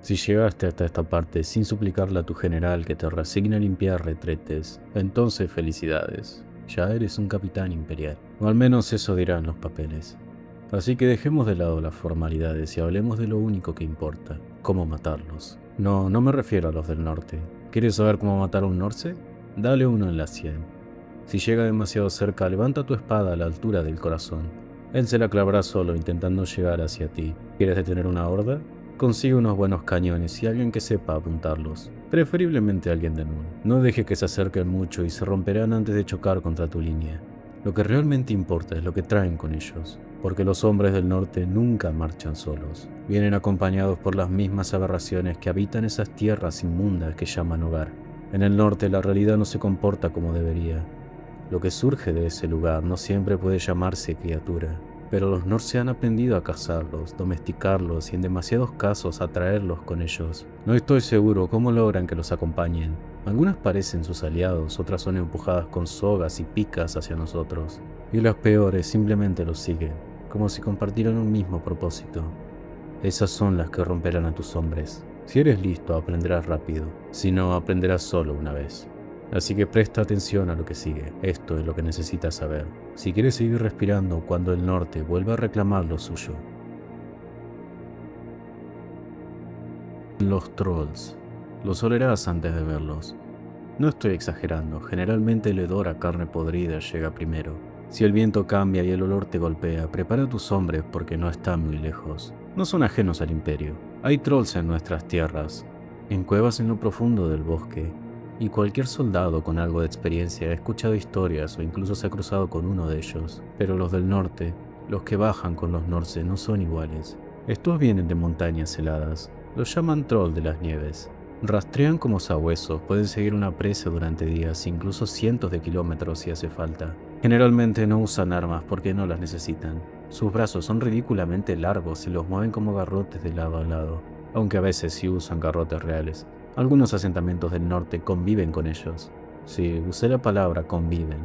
Si llegaste hasta esta parte sin suplicarle a tu general que te resigne a limpiar retretes, entonces felicidades. Ya eres un capitán imperial. O al menos eso dirán los papeles. Así que dejemos de lado las formalidades y hablemos de lo único que importa, cómo matarlos. No, no me refiero a los del norte. ¿Quieres saber cómo matar a un norse? Dale uno en la sien. Si llega demasiado cerca, levanta tu espada a la altura del corazón. Él se la clavará solo intentando llegar hacia ti. ¿Quieres detener una horda? Consigue unos buenos cañones y alguien que sepa apuntarlos. Preferiblemente alguien de Null. No deje que se acerquen mucho y se romperán antes de chocar contra tu línea. Lo que realmente importa es lo que traen con ellos, porque los hombres del norte nunca marchan solos. Vienen acompañados por las mismas aberraciones que habitan esas tierras inmundas que llaman hogar. En el norte la realidad no se comporta como debería. Lo que surge de ese lugar no siempre puede llamarse criatura, pero los Norse han aprendido a cazarlos, domesticarlos y en demasiados casos atraerlos con ellos. No estoy seguro cómo logran que los acompañen. Algunas parecen sus aliados, otras son empujadas con sogas y picas hacia nosotros. Y las peores simplemente los siguen, como si compartieran un mismo propósito. Esas son las que romperán a tus hombres. Si eres listo, aprenderás rápido. Si no, aprenderás solo una vez. Así que presta atención a lo que sigue. Esto es lo que necesitas saber. Si quieres seguir respirando cuando el norte vuelva a reclamar lo suyo. Los trolls. Los olerás antes de verlos. No estoy exagerando, generalmente el hedor a carne podrida llega primero. Si el viento cambia y el olor te golpea, prepara a tus hombres porque no están muy lejos. No son ajenos al imperio. Hay trolls en nuestras tierras, en cuevas en lo profundo del bosque, y cualquier soldado con algo de experiencia ha escuchado historias o incluso se ha cruzado con uno de ellos. Pero los del norte, los que bajan con los norse, no son iguales. Estos vienen de montañas heladas. Los llaman troll de las nieves. Rastrean como sabuesos, pueden seguir una presa durante días, incluso cientos de kilómetros si hace falta. Generalmente no usan armas porque no las necesitan. Sus brazos son ridículamente largos y los mueven como garrotes de lado a lado, aunque a veces sí usan garrotes reales. Algunos asentamientos del norte conviven con ellos. Sí, usé la palabra conviven.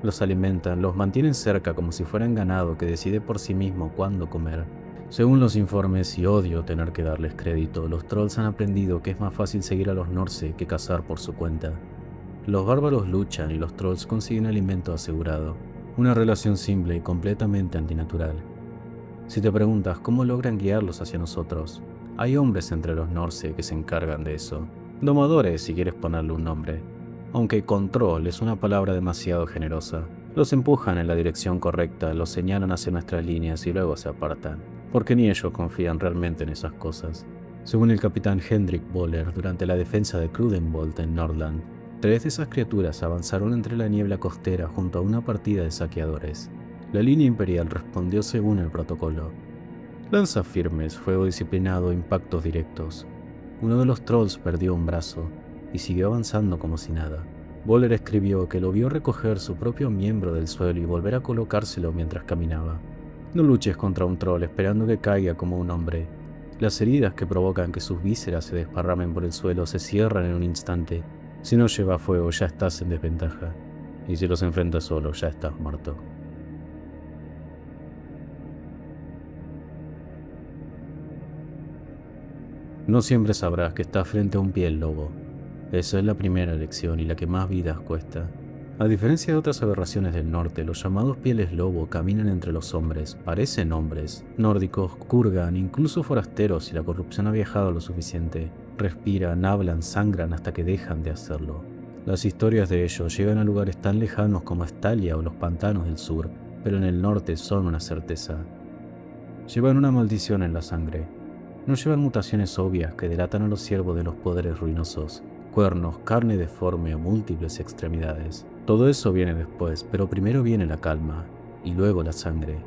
Los alimentan, los mantienen cerca como si fueran ganado que decide por sí mismo cuándo comer. Según los informes, y odio tener que darles crédito, los trolls han aprendido que es más fácil seguir a los norse que cazar por su cuenta. Los bárbaros luchan y los trolls consiguen alimento asegurado. Una relación simple y completamente antinatural. Si te preguntas cómo logran guiarlos hacia nosotros, hay hombres entre los norse que se encargan de eso. Domadores, si quieres ponerle un nombre. Aunque control es una palabra demasiado generosa. Los empujan en la dirección correcta, los señalan hacia nuestras líneas y luego se apartan. Porque ni ellos confían realmente en esas cosas. Según el capitán Hendrik Boller, durante la defensa de Crudenbolt en Nordland, 3 de esas criaturas avanzaron entre la niebla costera junto a una partida de saqueadores. La línea imperial respondió según el protocolo. Lanzas firmes, fuego disciplinado, impactos directos. Uno de los trolls perdió un brazo y siguió avanzando como si nada. Boller escribió que lo vio recoger su propio miembro del suelo y volver a colocárselo mientras caminaba. No luches contra un troll esperando que caiga como un hombre. Las heridas que provocan que sus vísceras se desparramen por el suelo se cierran en un instante. Si no lleva fuego ya estás en desventaja. Y si los enfrentas solo ya estás muerto. No siempre sabrás que estás frente a un piel lobo. Esa es la primera lección y la que más vidas cuesta. A diferencia de otras aberraciones del norte, los llamados pieles lobo caminan entre los hombres, parecen hombres, nórdicos, kurgan, incluso forasteros si la corrupción ha viajado lo suficiente. Respiran, hablan, sangran hasta que dejan de hacerlo. Las historias de ellos llegan a lugares tan lejanos como Estalia o los pantanos del sur, pero en el norte son una certeza. Llevan una maldición en la sangre. No llevan mutaciones obvias que delatan a los siervos de los poderes ruinosos, cuernos, carne deforme o múltiples extremidades. Todo eso viene después, pero primero viene la calma, y luego la sangre,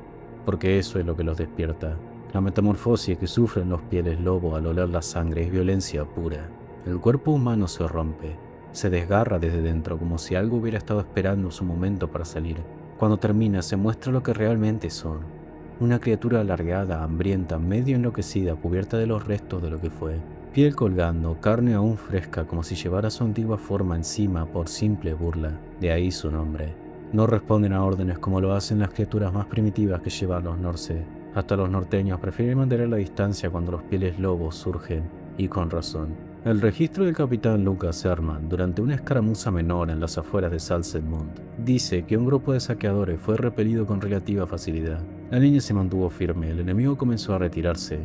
porque eso es lo que los despierta. La metamorfosis que sufren los pieles lobo al oler la sangre es violencia pura. El cuerpo humano se rompe, se desgarra desde dentro como si algo hubiera estado esperando su momento para salir. Cuando termina se muestra lo que realmente son. Una criatura alargada, hambrienta, medio enloquecida, cubierta de los restos de lo que fue. Piel colgando, carne aún fresca como si llevara su antigua forma encima por simple burla. De ahí su nombre. No responden a órdenes como lo hacen las criaturas más primitivas que llevan los norse. Hasta los norteños prefieren mantener la distancia cuando los pieles lobos surgen Y con razón. El registro del capitán Lucas Herman durante una escaramuza menor en las afueras de Salzenmund dice que un grupo de saqueadores fue repelido con relativa facilidad. La línea se mantuvo firme, el enemigo comenzó a retirarse,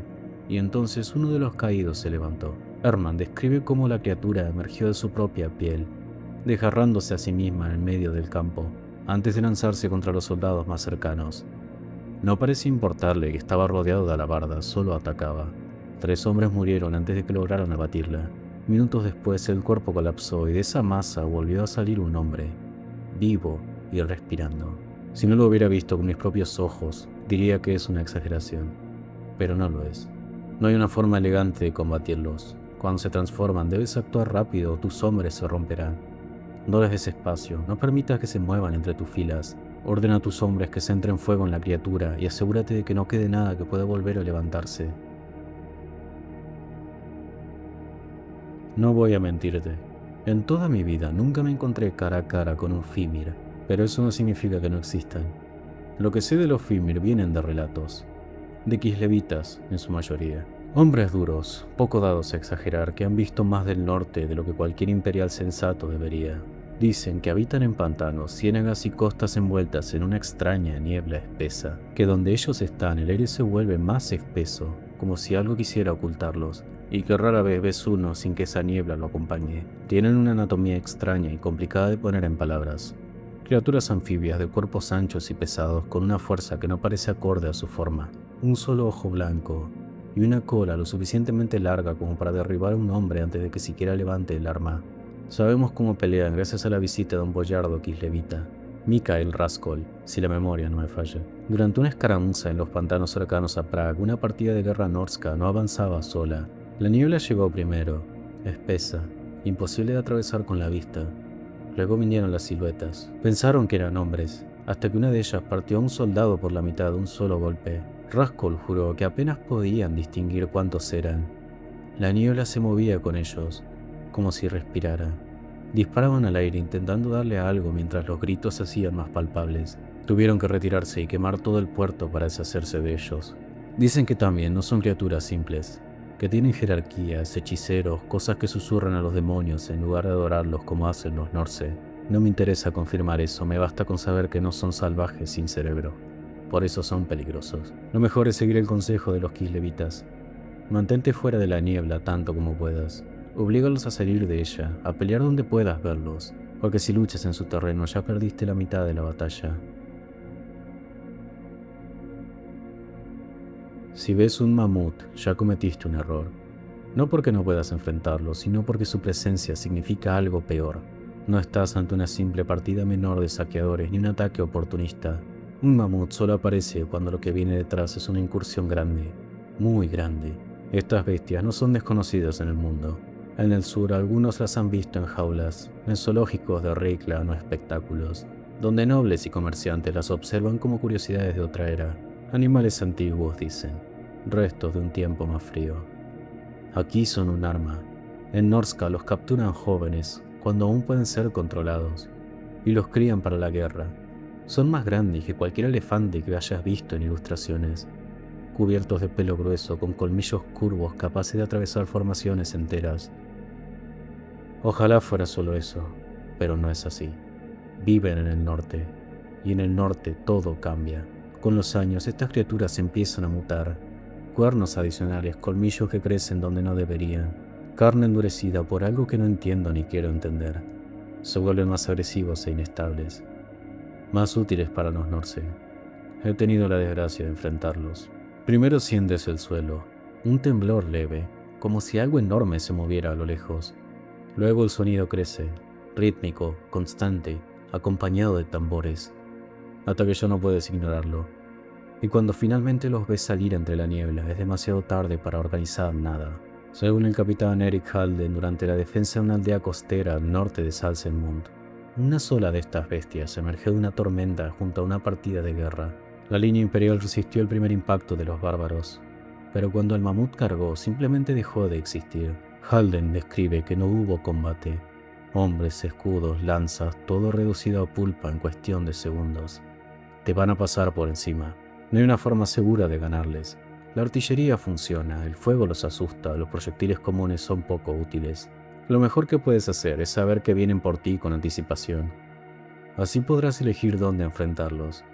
y entonces uno de los caídos se levantó. Herman describe cómo la criatura emergió de su propia piel, desgarrándose a sí misma en medio del campo, antes de lanzarse contra los soldados más cercanos. No parecía importarle que estaba rodeado de alabardas, solo atacaba. 3 hombres murieron antes de que lograran abatirla. Minutos después el cuerpo colapsó y de esa masa volvió a salir un hombre, vivo y respirando. Si no lo hubiera visto con mis propios ojos, diría que es una exageración, pero no lo es. No hay una forma elegante de combatirlos. Cuando se transforman debes actuar rápido o tus hombres se romperán. No les des espacio, no permitas que se muevan entre tus filas. Ordena a tus hombres que centren fuego en la criatura y asegúrate de que no quede nada que pueda volver a levantarse. No voy a mentirte. En toda mi vida nunca me encontré cara a cara con un Fimir, pero eso no significa que no existan. Lo que sé de los Fimir vienen de relatos, de kislevitas en su mayoría. Hombres duros, poco dados a exagerar, que han visto más del norte de lo que cualquier imperial sensato debería. Dicen que habitan en pantanos, ciénagas y costas envueltas en una extraña niebla espesa, que donde ellos están el aire se vuelve más espeso, como si algo quisiera ocultarlos, y que rara vez ves uno sin que esa niebla lo acompañe. Tienen una anatomía extraña y complicada de poner en palabras. Criaturas anfibias de cuerpos anchos y pesados con una fuerza que no parece acorde a su forma. Un solo ojo blanco y una cola lo suficientemente larga como para derribar a un hombre antes de que siquiera levante el arma. Sabemos cómo pelean gracias a la visita de un boyardo kislevita, Mikael Raskol, si la memoria no me falla. Durante una escaramuza en los pantanos cercanos a Praga, una partida de guerra norska no avanzaba sola. La niebla llegó primero, espesa, imposible de atravesar con la vista. Luego vinieron las siluetas. Pensaron que eran hombres, hasta que una de ellas partió a un soldado por la mitad de un solo golpe. Raskol juró que apenas podían distinguir cuántos eran. La niebla se movía con ellos, como si respirara. Disparaban al aire intentando darle a algo mientras los gritos se hacían más palpables. Tuvieron que retirarse y quemar todo el puerto para deshacerse de ellos. Dicen que también no son criaturas simples, que tienen jerarquías, hechiceros, cosas que susurran a los demonios en lugar de adorarlos como hacen los Norse. No me interesa confirmar eso, me basta con saber que no son salvajes sin cerebro. Por eso son peligrosos. Lo mejor es seguir el consejo de los kislevitas. Mantente fuera de la niebla tanto como puedas. Oblígalos a salir de ella, a pelear donde puedas verlos, porque si luchas en su terreno ya perdiste la mitad de la batalla. Si ves un mamut, ya cometiste un error. No porque no puedas enfrentarlo, sino porque su presencia significa algo peor. No estás ante una simple partida menor de saqueadores ni un ataque oportunista. Un mamut solo aparece cuando lo que viene detrás es una incursión grande, muy grande. Estas bestias no son desconocidas en el mundo. En el sur algunos las han visto en jaulas, en zoológicos de Reikland o espectáculos, donde nobles y comerciantes las observan como curiosidades de otra era. Animales antiguos, dicen, restos de un tiempo más frío. Aquí son un arma. En Norska los capturan jóvenes, cuando aún pueden ser controlados, y los crían para la guerra. Son más grandes que cualquier elefante que hayas visto en ilustraciones, cubiertos de pelo grueso con colmillos curvos capaces de atravesar formaciones enteras. Ojalá fuera solo eso, pero no es así. Viven en el norte, y en el norte todo cambia. Con los años estas criaturas empiezan a mutar. Cuernos adicionales, colmillos que crecen donde no deberían, carne endurecida por algo que no entiendo ni quiero entender. Se vuelven más agresivos e inestables, más útiles para los Norse. He tenido la desgracia de enfrentarlos. Primero sientes el suelo, un temblor leve, como si algo enorme se moviera a lo lejos. Luego el sonido crece, rítmico, constante, acompañado de tambores, hasta que ya no puedes ignorarlo. Y cuando finalmente los ves salir entre la niebla, es demasiado tarde para organizar nada. Según el capitán Erik Halden, durante la defensa de una aldea costera al norte de Salzenmund, una sola de estas bestias emergió de una tormenta junto a una partida de guerra. La línea imperial resistió el primer impacto de los bárbaros, pero cuando el mamut cargó, simplemente dejó de existir. Halden describe que no hubo combate. Hombres, escudos, lanzas, todo reducido a pulpa en cuestión de segundos. Te van a pasar por encima. No hay una forma segura de ganarles. La artillería funciona, el fuego los asusta, los proyectiles comunes son poco útiles. Lo mejor que puedes hacer es saber que vienen por ti con anticipación. Así podrás elegir dónde enfrentarlos.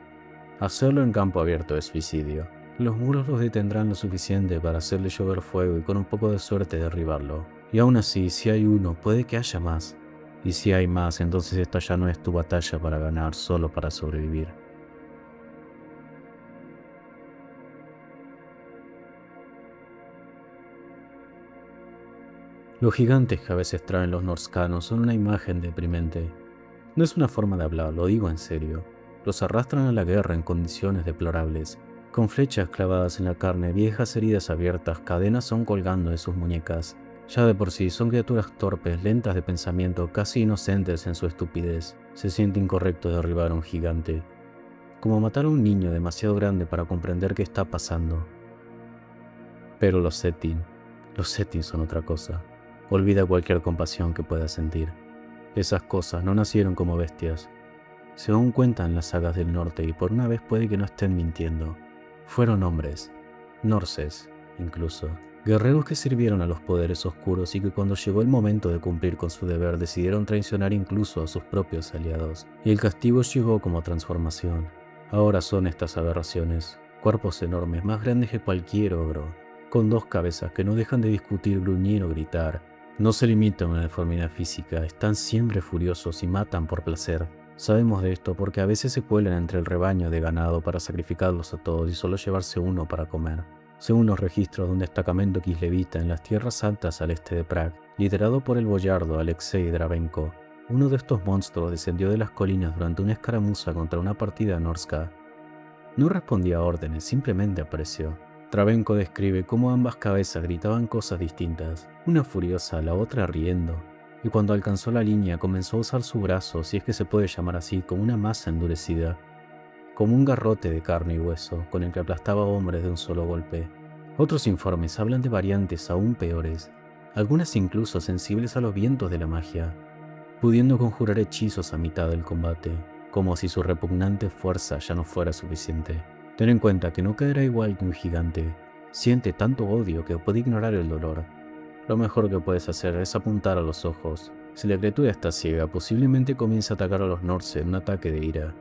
Hacerlo en campo abierto es suicidio. Los muros los detendrán lo suficiente para hacerle llover fuego y con un poco de suerte derribarlo. Y aún así, si hay uno, puede que haya más. Y si hay más, entonces esta ya no es tu batalla para ganar, solo para sobrevivir. Los gigantes que a veces traen los norscanos son una imagen deprimente. No es una forma de hablar, lo digo en serio. Los arrastran a la guerra en condiciones deplorables, con flechas clavadas en la carne, viejas heridas abiertas, cadenas aún colgando de sus muñecas. Ya de por sí son criaturas torpes, lentas de pensamiento, casi inocentes en su estupidez. Se siente incorrecto derribar a un gigante. Como matar a un niño demasiado grande para comprender qué está pasando. Pero los Settin son otra cosa. Olvida cualquier compasión que puedas sentir. Esas cosas no nacieron como bestias. Según cuentan las sagas del norte, y por una vez puede que no estén mintiendo, fueron hombres, norses incluso, guerreros que sirvieron a los poderes oscuros y que cuando llegó el momento de cumplir con su deber decidieron traicionar incluso a sus propios aliados. Y el castigo llegó como transformación. Ahora son estas aberraciones, cuerpos enormes, más grandes que cualquier ogro, con dos cabezas que no dejan de discutir, gruñir o gritar. No se limitan a una deformidad física, están siempre furiosos y matan por placer. Sabemos de esto porque a veces se cuelan entre el rebaño de ganado para sacrificarlos a todos y solo llevarse uno para comer. Según los registros de un destacamento kislevita en las tierras altas al este de Prag, liderado por el boyardo Alexei Dravenko, uno de estos monstruos descendió de las colinas durante una escaramuza contra una partida norska. No respondía a órdenes, simplemente apareció. Dravenko describe cómo ambas cabezas gritaban cosas distintas, una furiosa, la otra riendo, y cuando alcanzó la línea comenzó a usar su brazo, si es que se puede llamar así, como una masa endurecida, como un garrote de carne y hueso, con el que aplastaba a hombres de un solo golpe. Otros informes hablan de variantes aún peores, algunas incluso sensibles a los vientos de la magia, pudiendo conjurar hechizos a mitad del combate, como si su repugnante fuerza ya no fuera suficiente. Ten en cuenta que no caerá igual que un gigante. Siente tanto odio que puede ignorar el dolor. Lo mejor que puedes hacer es apuntar a los ojos. Si la criatura está ciega, posiblemente comience a atacar a los Norse en un ataque de ira.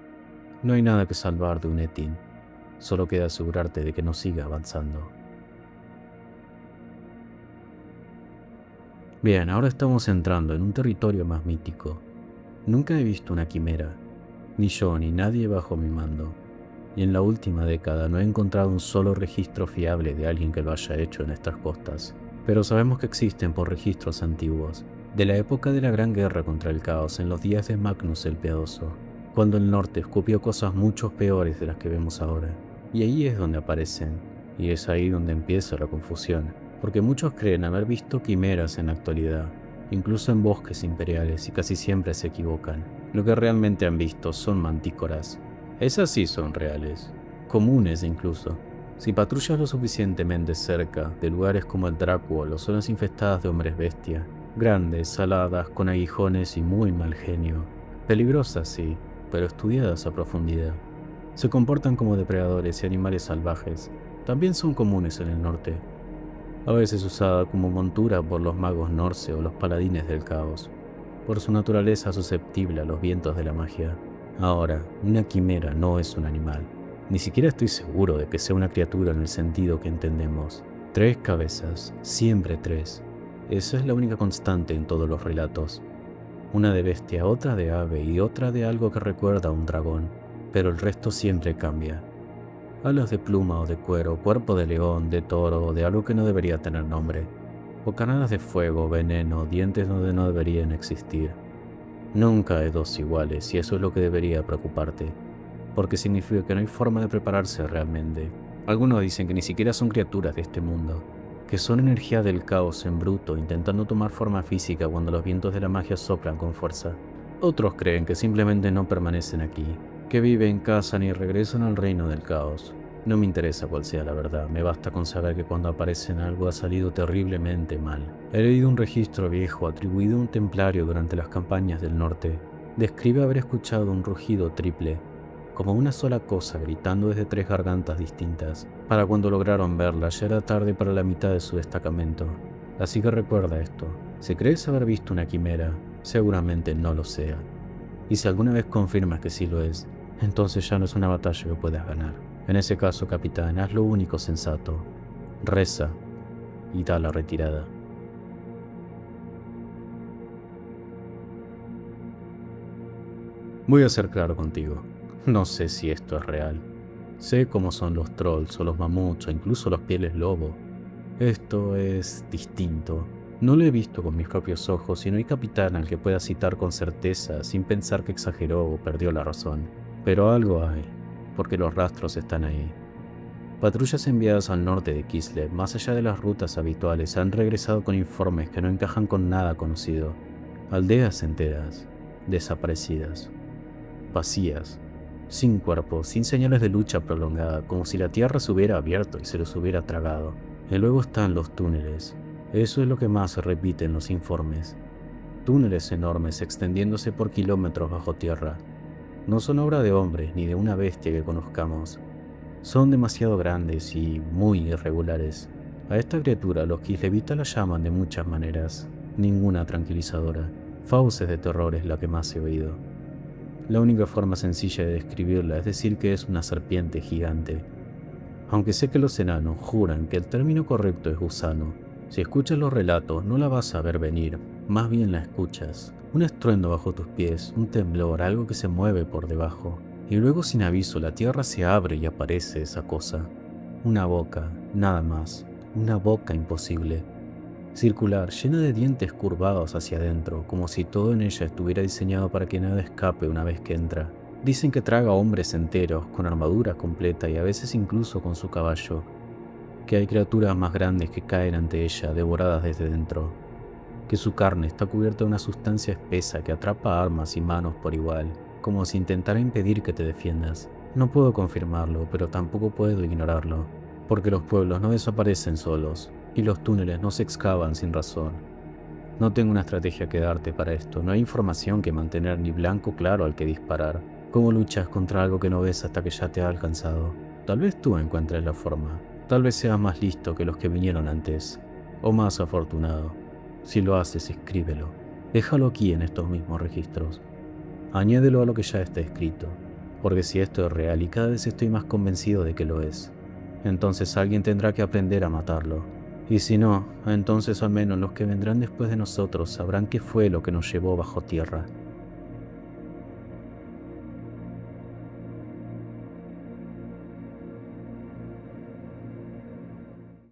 No hay nada que salvar de un Ettin. Solo queda asegurarte de que no siga avanzando. Bien, ahora estamos entrando en un territorio más mítico. Nunca he visto una quimera. Ni yo ni nadie bajo mi mando. Y en la última década no he encontrado un solo registro fiable de alguien que lo haya hecho en estas costas. Pero sabemos que existen por registros antiguos, de la época de la Gran Guerra contra el Caos en los días de Magnus el Piadoso, cuando el norte escupió cosas mucho peores de las que vemos ahora. Y ahí es donde aparecen, y es ahí donde empieza la confusión, porque muchos creen haber visto quimeras en la actualidad, incluso en bosques imperiales, y casi siempre se equivocan. Lo que realmente han visto son mantícoras. Esas sí son reales, comunes incluso. Si patrullas lo suficientemente cerca de lugares como el Drácula o zonas infestadas de hombres bestia, grandes, saladas, con aguijones y muy mal genio, peligrosas sí, pero estudiadas a profundidad. Se comportan como depredadores y animales salvajes, también son comunes en el norte, a veces usada como montura por los magos norse o los paladines del caos, por su naturaleza susceptible a los vientos de la magia. Ahora, una quimera no es un animal. Ni siquiera estoy seguro de que sea una criatura en el sentido que entendemos. 3 cabezas, siempre 3. Esa es la única constante en todos los relatos. Una de bestia, otra de ave y otra de algo que recuerda a un dragón, pero el resto siempre cambia. Alas de pluma o de cuero, cuerpo de león, de toro o de algo que no debería tener nombre. Bocanadas de fuego, veneno, dientes donde no deberían existir. Nunca hay dos iguales y eso es lo que debería preocuparte, porque significa que no hay forma de prepararse realmente. Algunos dicen que ni siquiera son criaturas de este mundo, que son energía del caos en bruto intentando tomar forma física cuando los vientos de la magia soplan con fuerza. Otros creen que simplemente no permanecen aquí, que viven, cazan y regresan al reino del caos. No me interesa cuál sea la verdad, me basta con saber que cuando aparecen algo ha salido terriblemente mal. He leído un registro viejo atribuido a un templario durante las campañas del norte. Describe haber escuchado un rugido triple, como una sola cosa gritando desde 3 gargantas distintas. Para cuando lograron verla ya era tarde para la mitad de su destacamento. Así que recuerda esto, si crees haber visto una quimera, seguramente no lo sea. Y si alguna vez confirmas que sí lo es, entonces ya no es una batalla que puedas ganar. En ese caso, capitán, haz lo único sensato. Reza y da la retirada. Voy a ser claro contigo. No sé si esto es real. Sé cómo son los trolls o los mamuts o incluso los pieles lobo. Esto es distinto. No lo he visto con mis propios ojos y no hay capitán al que pueda citar con certeza sin pensar que exageró o perdió la razón. Pero algo hay, porque los rastros están ahí. Patrullas enviadas al norte de Kislev, más allá de las rutas habituales, han regresado con informes que no encajan con nada conocido. Aldeas enteras, desaparecidas, vacías, sin cuerpo, sin señales de lucha prolongada, como si la tierra se hubiera abierto y se los hubiera tragado. Y luego están los túneles. Eso es lo que más se repite en los informes. Túneles enormes extendiéndose por kilómetros bajo tierra. No son obra de hombres ni de una bestia que conozcamos. Son demasiado grandes y muy irregulares. A esta criatura los Kislevitas la llaman de muchas maneras, ninguna tranquilizadora. Fauces de terror es la que más he oído. La única forma sencilla de describirla es decir que es una serpiente gigante. Aunque sé que los enanos juran que el término correcto es gusano, si escuchas los relatos no la vas a ver venir, más bien la escuchas. Un estruendo bajo tus pies, un temblor, algo que se mueve por debajo. Y luego sin aviso la tierra se abre y aparece esa cosa. Una boca, nada más. Una boca imposible. Circular, llena de dientes curvados hacia adentro, como si todo en ella estuviera diseñado para que nada escape una vez que entra. Dicen que traga hombres enteros, con armadura completa y a veces incluso con su caballo. Que hay criaturas más grandes que caen ante ella, devoradas desde dentro. Que su carne está cubierta de una sustancia espesa que atrapa armas y manos por igual, como si intentara impedir que te defiendas. No puedo confirmarlo, pero tampoco puedo ignorarlo, porque los pueblos no desaparecen solos, y los túneles no se excavan sin razón. No tengo una estrategia que darte para esto, no hay información que mantener ni blanco claro al que disparar. ¿Cómo luchas contra algo que no ves hasta que ya te ha alcanzado? Tal vez tú encuentres la forma, tal vez seas más listo que los que vinieron antes, o más afortunado. Si lo haces, escríbelo. Déjalo aquí en estos mismos registros. Añádelo a lo que ya está escrito, porque si esto es real y cada vez estoy más convencido de que lo es, entonces alguien tendrá que aprender a matarlo. Y si no, entonces al menos los que vendrán después de nosotros sabrán qué fue lo que nos llevó bajo tierra.